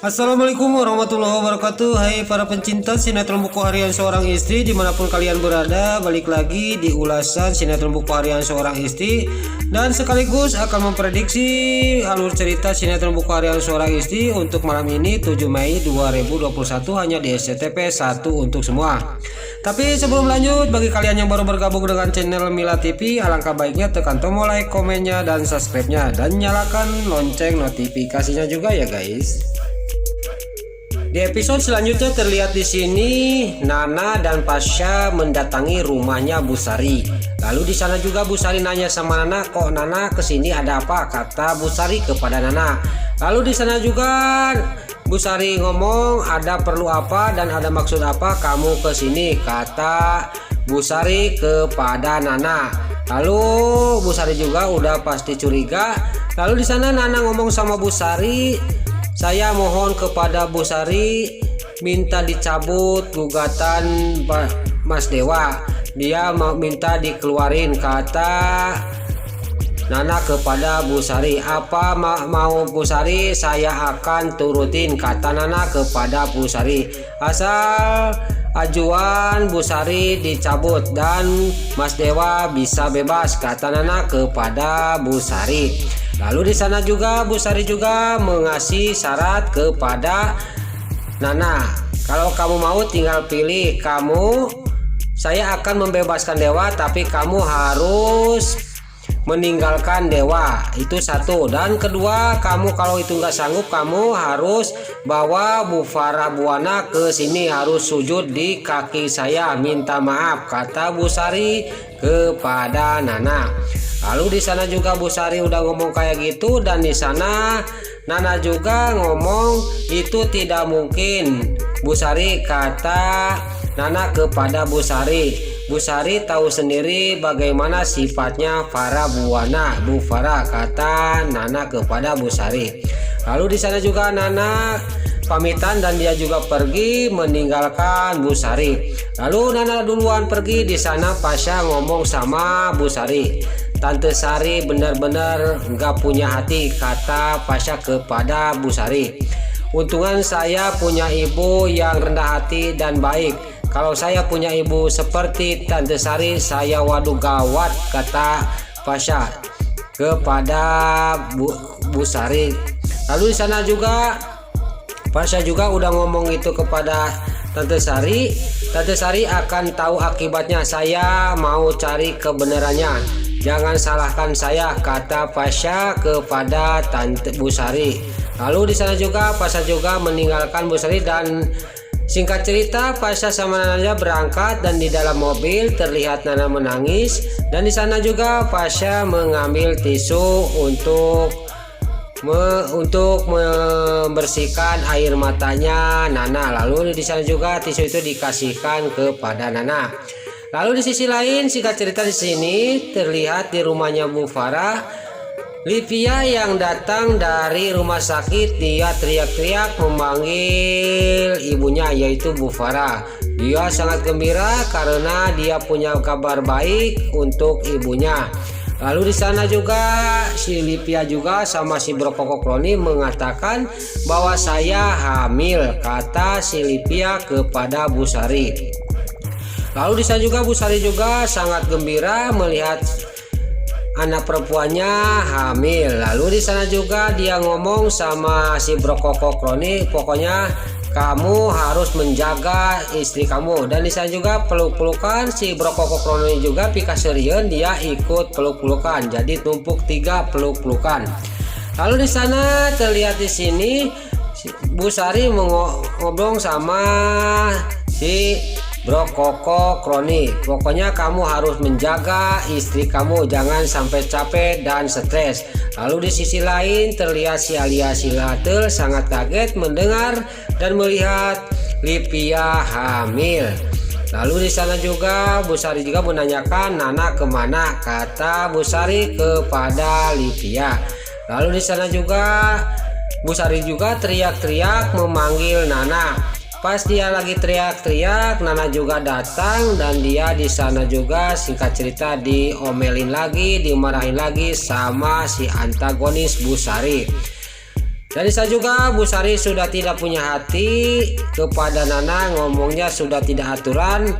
Assalamualaikum warahmatullahi wabarakatuh. Hai para pencinta sinetron buku harian seorang istri dimanapun kalian berada, balik lagi di ulasan sinetron buku harian seorang istri dan sekaligus akan memprediksi alur cerita sinetron buku harian seorang istri untuk malam ini 7 Mei 2021 hanya di SCTV 1 untuk semua. Tapi sebelum lanjut, bagi kalian yang baru bergabung dengan channel Mila TV, alangkah baiknya tekan tombol like, komennya, dan subscribe-nya dan nyalakan lonceng notifikasinya juga ya guys. Di episode selanjutnya terlihat di sini Nana dan Pasha mendatangi rumahnya Bu Sari. Lalu di sana juga Bu Sari nanya sama Nana, "Kok Nana kesini ada apa?" kata Bu Sari kepada Nana. Lalu di sana juga Bu Sari ngomong, "Ada perlu apa dan ada maksud apa kamu kesini?" kata Bu Sari kepada Nana. Lalu Bu Sari juga udah pasti curiga. Lalu di sana Nana ngomong sama Bu Sari, "Saya mohon kepada Bu Sari minta dicabut gugatan Mas Dewa. Dia mau minta dikeluarin," kata Nana kepada Bu Sari. "Apa mau Bu Sari, saya akan turutin," kata Nana kepada Bu Sari. "Asal ajuan Bu Sari dicabut dan Mas Dewa bisa bebas," kata Nana kepada Bu Sari. Lalu di sana juga Bu Sari juga mengasih syarat kepada Nana. "Kalau kamu mau tinggal pilih, saya akan membebaskan Dewa, tapi kamu harus meninggalkan Dewa, itu satu. Dan kedua, kamu kalau itu nggak sanggup, kamu harus bawa Bu Farah Buana ke sini, harus sujud di kaki saya minta maaf," kata Bu Sari kepada Nana. Lalu di sana juga Bu Sari udah ngomong kayak gitu, dan di sana Nana juga ngomong itu tidak mungkin Bu Sari, kata Nana kepada Bu Sari. "Bu Sari tahu sendiri bagaimana sifatnya Farah Buana, Bu Farah," kata Nana kepada Bu Sari. Lalu di sana juga Nana pamitan dan dia juga pergi meninggalkan Bu Sari. Lalu Nana duluan pergi. Di sana Pasha ngomong sama Bu Sari, "Tante Sari benar-benar nggak punya hati," kata Pasha kepada Bu Sari. "Untungan saya punya ibu yang rendah hati dan baik. Kalau saya punya ibu seperti Tante Sari, saya waduh gawat," kata Pasha kepada Bu Sari. Lalu di sana juga Pasha juga udah ngomong itu kepada Tante Sari. "Tante Sari akan tahu akibatnya. Saya mau cari kebenarannya. Jangan salahkan saya," kata Pasha kepada Tante Bu Sari. Lalu di sana juga Pasha juga meninggalkan Bu Sari, dan singkat cerita Pasha sama Nana berangkat, dan di dalam mobil terlihat Nana menangis, dan di sana juga Pasha mengambil tisu untuk membersihkan air matanya Nana. Lalu di sana juga tisu itu dikasihkan kepada Nana. Lalu di sisi lain, singkat cerita di sini terlihat di rumahnya Bu Farah, Livia yang datang dari rumah sakit. Dia teriak-teriak memanggil ibunya, yaitu Bu Farah. Dia sangat gembira karena dia punya kabar baik untuk ibunya. Lalu di sana juga si Livia juga sama si Brokoko Kroni mengatakan bahwa saya hamil, kata si Livia kepada Bu Sari. Lalu di sana juga Bu Sari juga sangat gembira melihat anak perempuannya hamil. Lalu di sana juga dia ngomong sama si Brokoko Kroni, "Pokoknya kamu harus menjaga istri kamu." Dan di sana juga peluk-pelukan si Brokoko Kroni juga pikaserian, dia ikut peluk-pelukan. Jadi tumpuk 3 peluk-pelukan. Lalu di sana terlihat di sini Bu Sari ngobrol sama si Brokoko Kroni, "Pokoknya kamu harus menjaga istri kamu, jangan sampai capek dan stres." Lalu di sisi lain terlihat si Alia Silatel sangat kaget mendengar dan melihat Livia hamil. Lalu di sana juga Bu Sari juga menanyakan, "Nana kemana?" kata Bu Sari kepada Livia. Lalu di sana juga Bu Sari juga teriak-teriak memanggil Nana. Pas dia lagi teriak-teriak, Nana juga datang, dan dia di sana juga singkat cerita diomelin lagi, dimarahin lagi sama si antagonis Bu Sari. Dan di sana juga Bu Sari sudah tidak punya hati kepada Nana, ngomongnya sudah tidak aturan,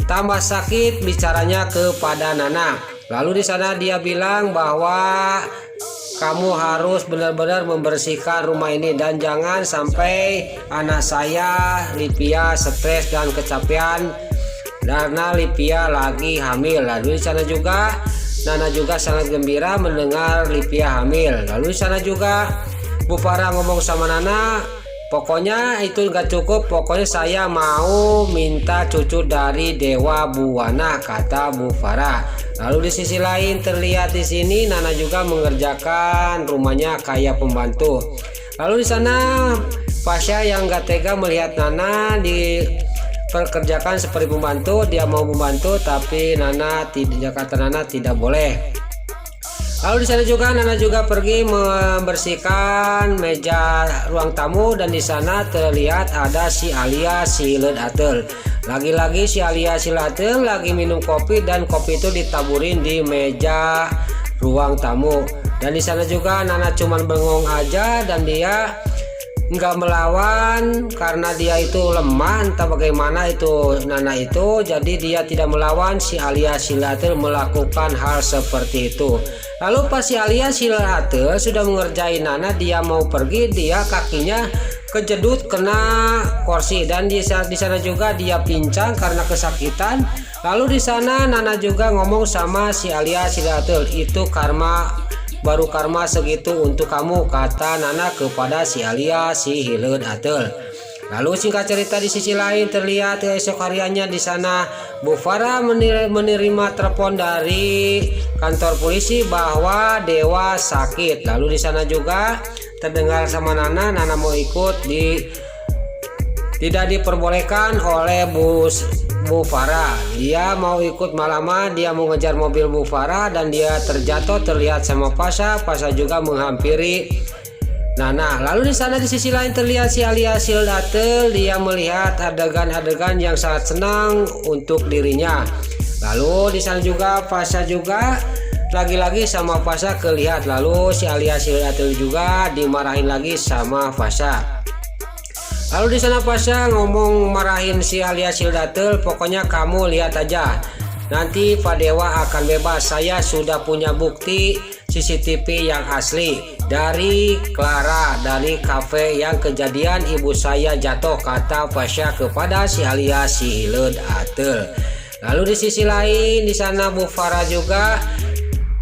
tambah sakit bicaranya kepada Nana. Lalu di sana dia bilang bahwa kamu harus benar-benar membersihkan rumah ini dan jangan sampai anak saya Lipia stres dan kecapean karena Lipia lagi hamil. Lalu di sana juga Nana juga sangat gembira mendengar Lipia hamil. Lalu di sana juga Bu Farah ngomong sama Nana, pokoknya itu nggak cukup, pokoknya saya mau minta cucu dari Dewa Buwana, kata Bu Farah. Lalu di sisi lain terlihat di sini Nana juga mengerjakan rumahnya kayak pembantu. Lalu di sana Pasha yang nggak tega melihat Nana diperkerjakan seperti pembantu, dia mau membantu tapi kata Nana tidak boleh. Lalu di sana juga Nana juga pergi membersihkan meja ruang tamu dan di sana terlihat ada si Alia si Leud Atel. Lagi-lagi si Alia si Leud Atel lagi minum kopi dan kopi itu ditaburin di meja ruang tamu. Dan di sana juga Nana cuman bengong aja dan dia nggak melawan karena dia itu lemah, entah bagaimana itu Nana itu, jadi dia tidak melawan. Si Alia si Leud Atel melakukan hal seperti itu. Lalu pas si Alia si Leud Atel sudah mengerjain Nana, dia mau pergi, dia kakinya kejedut kena kursi dan di sana juga dia pincang karena kesakitan. Lalu di sana Nana juga ngomong sama si Alia si Leud Atel, itu baru karma segitu untuk kamu, kata Nana kepada si Alia si Leud Atel. Lalu singkat cerita di sisi lain terlihat esok hariannya di sana Bu Farah menerima telepon dari kantor polisi bahwa Dewa sakit. Lalu di sana juga terdengar sama Nana mau ikut tidak diperbolehkan oleh Bu Farah. Dia mau ikut malaman, dia mau ngejar mobil Bu Farah dan dia terjatuh terlihat sama Pasha juga menghampiri Nana. Lalu di sana di sisi lain terlihat si Alia si Leud Atel, dia melihat adegan-adegan yang sangat senang untuk dirinya. Lalu di sana juga Pasha juga lagi-lagi sama Pasha kelihat. Lalu si Alia si Leud Atel juga dimarahin lagi sama Pasha. Lalu di sana Pasha ngomong marahin si Alia si Leud Atel, pokoknya kamu lihat aja, nanti Pak Dewa akan bebas. Saya sudah punya bukti CCTV yang asli dari Clara, dari kafe yang kejadian ibu saya jatuh, kata Pasha kepada si Alia si Leud Atel. Lalu di sisi lain di sana Bu Farah juga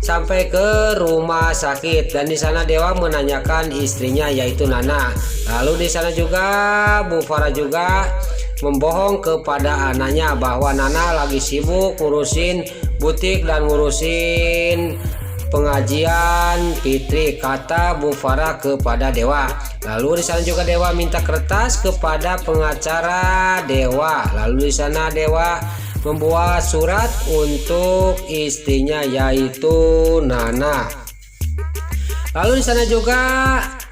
sampai ke rumah sakit dan di sana Dewa menanyakan istrinya yaitu Nana. Lalu di sana juga Bu Farah juga membohong kepada anaknya bahwa Nana lagi sibuk ngurusin butik dan ngurusin pengajian fitri, kata Bu Farah kepada Dewa. Lalu di sana juga Dewa minta kertas kepada pengacara Dewa. Lalu di sana Dewa membuat surat untuk istrinya yaitu Nana. Lalu di sana juga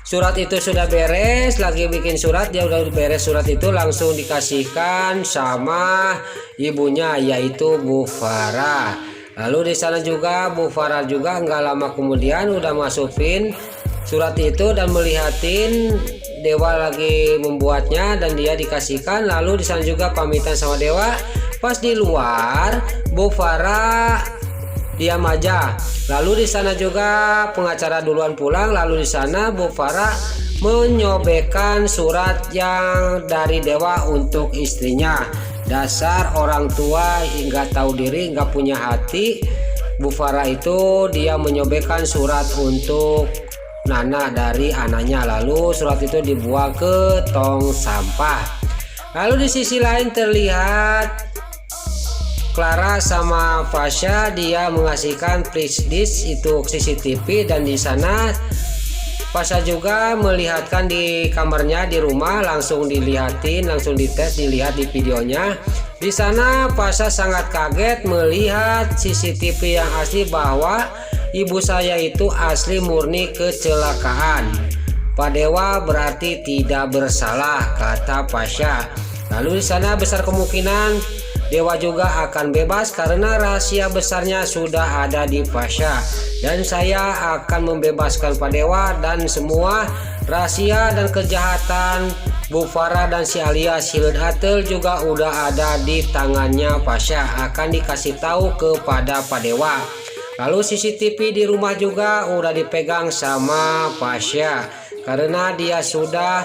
surat itu sudah beres, lagi bikin surat, dia udah beres surat itu langsung dikasihkan sama ibunya yaitu Bu Farah. Lalu di sana juga Bu Farah juga nggak lama kemudian udah masukin surat itu dan melihatin Dewa lagi membuatnya dan dia dikasihkan. Lalu di sana juga pamitan sama Dewa. Pas di luar Bu Farah diam aja. Lalu di sana juga pengacara duluan pulang. Lalu di sana Bu Farah menyobekkan surat yang dari Dewa untuk istrinya. Dasar orang tua nggak tahu diri, nggak punya hati. Bu Farah itu dia menyobekkan surat untuk Nana dari anaknya. Lalu surat itu dibuang ke tong sampah. Lalu di sisi lain terlihat Clara sama Pasha dia mengasihkan flash disk itu CCTV dan di sana Pasha juga melihatkan di kamarnya di rumah, langsung dilihatin, langsung dites, dilihat di videonya. Di sana Pasha sangat kaget melihat CCTV yang asli bahwa ibu saya itu asli murni kecelakaan. Pak Dewa berarti tidak bersalah, kata Pasha. Lalu di sana besar kemungkinan Dewa juga akan bebas karena rahasia besarnya sudah ada di Pasha. Dan saya akan membebaskan Pak Dewa dan semua rahasia dan kejahatan Bu Farah dan si alias Hileud Ateul juga udah ada di tangannya Pasha, akan dikasih tahu kepada Pak Dewa. Lalu CCTV di rumah juga udah dipegang sama Pasha karena dia sudah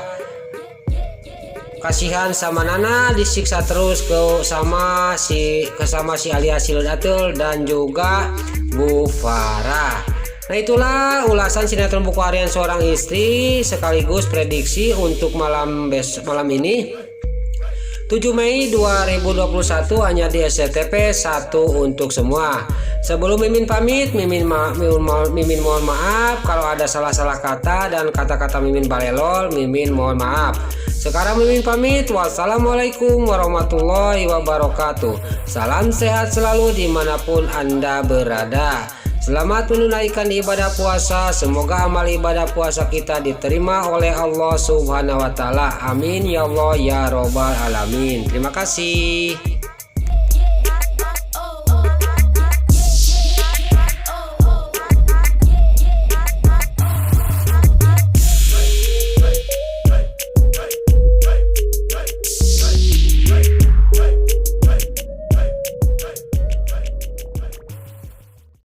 kasihan sama Nana, disiksa terus sama si alias Hileud Ateul dan juga Bu Farah. Nah, itulah ulasan sinetron Buku Harian Seorang Istri sekaligus prediksi untuk malam ini 7 Mei 2021 hanya di SCTV 1 untuk semua. Sebelum Mimin pamit, Mimin mohon maaf kalau ada salah-salah kata dan kata-kata Mimin balelol, Mimin mohon maaf. Sekarang Mimin pamit. Wassalamualaikum warahmatullahi wabarakatuh. Salam sehat selalu dimanapun Anda berada. Selamat menunaikan ibadah puasa. Semoga amal ibadah puasa kita diterima oleh Allah Subhanahu wa Ta'ala. Amin ya Allah ya Robbal Alamin. Terima kasih.